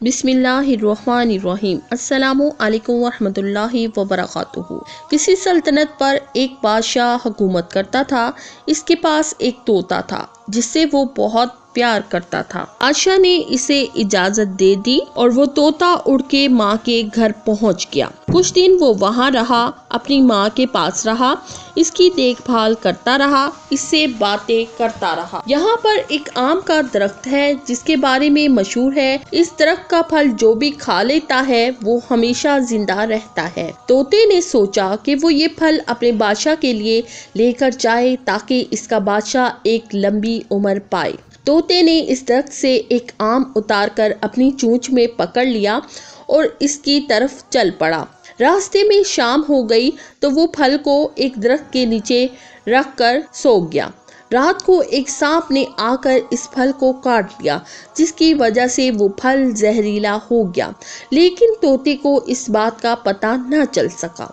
बिस्मिल्लाहिर्रहमानिर्रहीम। अस्सलामु अलैकुम वरहमतुल्लाहि वबरकातुहू। किसी सल्तनत पर एक बादशाह हुकूमत करता था। इसके पास एक तोता था जिससे वो बहुत प्यार करता था। बादशाह ने इसे इजाजत दे दी और वो तोता उड़ के माँ के घर पहुँच गया। कुछ दिन वो वहाँ रहा, अपनी माँ के पास रहा, इसकी देखभाल करता रहा, इससे बातें करता रहा। यहाँ पर एक आम का दरख्त है जिसके बारे में मशहूर है, इस दरख्त का फल जो भी खा लेता है वो हमेशा जिंदा रहता है। तोते ने सोचा कि वो ये फल अपने बादशाह के लिए लेकर जाए ताकि इसका बादशाह एक लंबी उम्र पाए। तोते ने इस दरख्त से एक आम उतारकर अपनी चोंच में पकड़ लिया और इसकी तरफ चल पड़ा। रास्ते में शाम हो गई तो वो फल को एक दरख्त के नीचे रख कर सो गया। रात को एक सांप ने आकर इस फल को काट लिया, जिसकी वजह से वो फल जहरीला हो गया, लेकिन तोते को इस बात का पता न चल सका।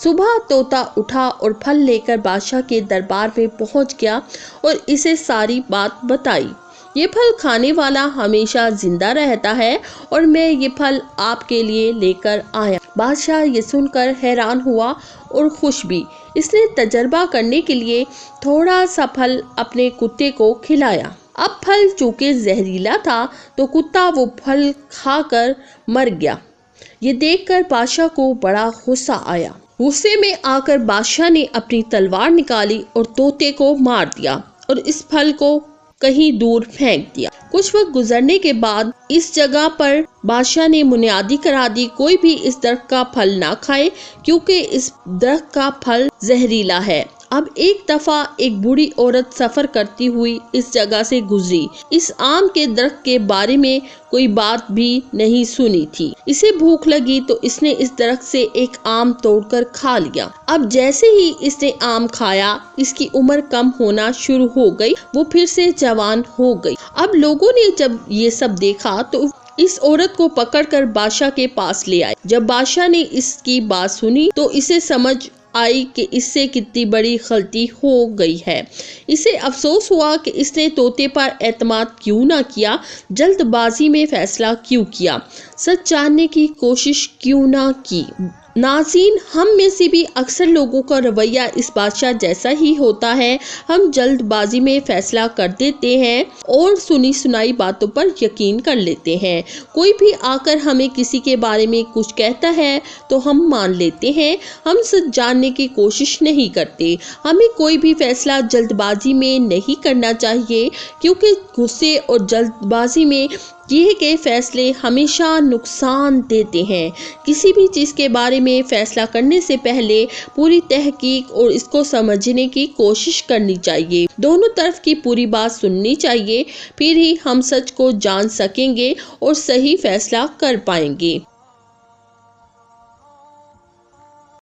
सुबह तोता उठा और फल लेकर बादशाह के दरबार में पहुंच गया और इसे सारी बात बताई। ये फल खाने वाला हमेशा जिंदा रहता है और मैं ये फल आपके लिए लेकर आया। बादशाह ये सुनकर हैरान हुआ और खुश भी। इसने तजर्बा करने के लिए थोड़ा सा फल अपने कुत्ते को खिलाया। अब फल चूंकि जहरीला था तो कुत्ता वो फल खाकर मर गया। ये देखकर बादशाह को बड़ा गुस्सा आया। गुस्से में आकर बादशाह ने अपनी तलवार निकाली और तोते को मार दिया और इस फल को कहीं दूर फेंक दिया। कुछ वक्त गुजरने के बाद इस जगह पर बादशाह ने मुनादी करा दी, कोई भी इस दरख्त का फल ना खाए क्योंकि इस दरख्त का फल जहरीला है। अब एक दफा एक बूढ़ी औरत सफर करती हुई इस जगह से गुजरी। इस आम के दरख्त के बारे में कोई बात भी नहीं सुनी थी। इसे भूख लगी तो इसने इस दरख्त से एक आम तोड़कर खा लिया। अब जैसे ही इसने आम खाया, इसकी उम्र कम होना शुरू हो गई, वो फिर से जवान हो गई। अब लोगों ने जब ये सब देखा तो इस औरत को पकड़कर बादशाह के पास ले आए। जब बादशाह ने इसकी बात सुनी तो इसे समझ आई कि इससे कितनी बड़ी गलती हो गई है। इसे अफसोस हुआ कि इसने तोते पर एतमाद क्यों ना किया, जल्दबाजी में फैसला क्यों किया, सच जानने की कोशिश क्यों ना की। नाज़रीन, हम में से भी अक्सर लोगों का रवैया इस बादशाह जैसा ही होता है। हम जल्दबाजी में फैसला कर देते हैं और सुनी सुनाई बातों पर यकीन कर लेते हैं। कोई भी आकर हमें किसी के बारे में कुछ कहता है तो हम मान लेते हैं, हम सच जानने की कोशिश नहीं करते। हमें कोई भी फैसला जल्दबाजी में नहीं करना चाहिए क्योंकि गुस्से और जल्दबाजी में किए गए फैसले हमेशा नुकसान देते हैं। किसी भी चीज़ के बारे में फैसला करने से पहले पूरी तहकीक और इसको समझने की कोशिश करनी चाहिए। दोनों तरफ की पूरी बात सुननी चाहिए, फिर ही हम सच को जान सकेंगे और सही फैसला कर पाएंगे।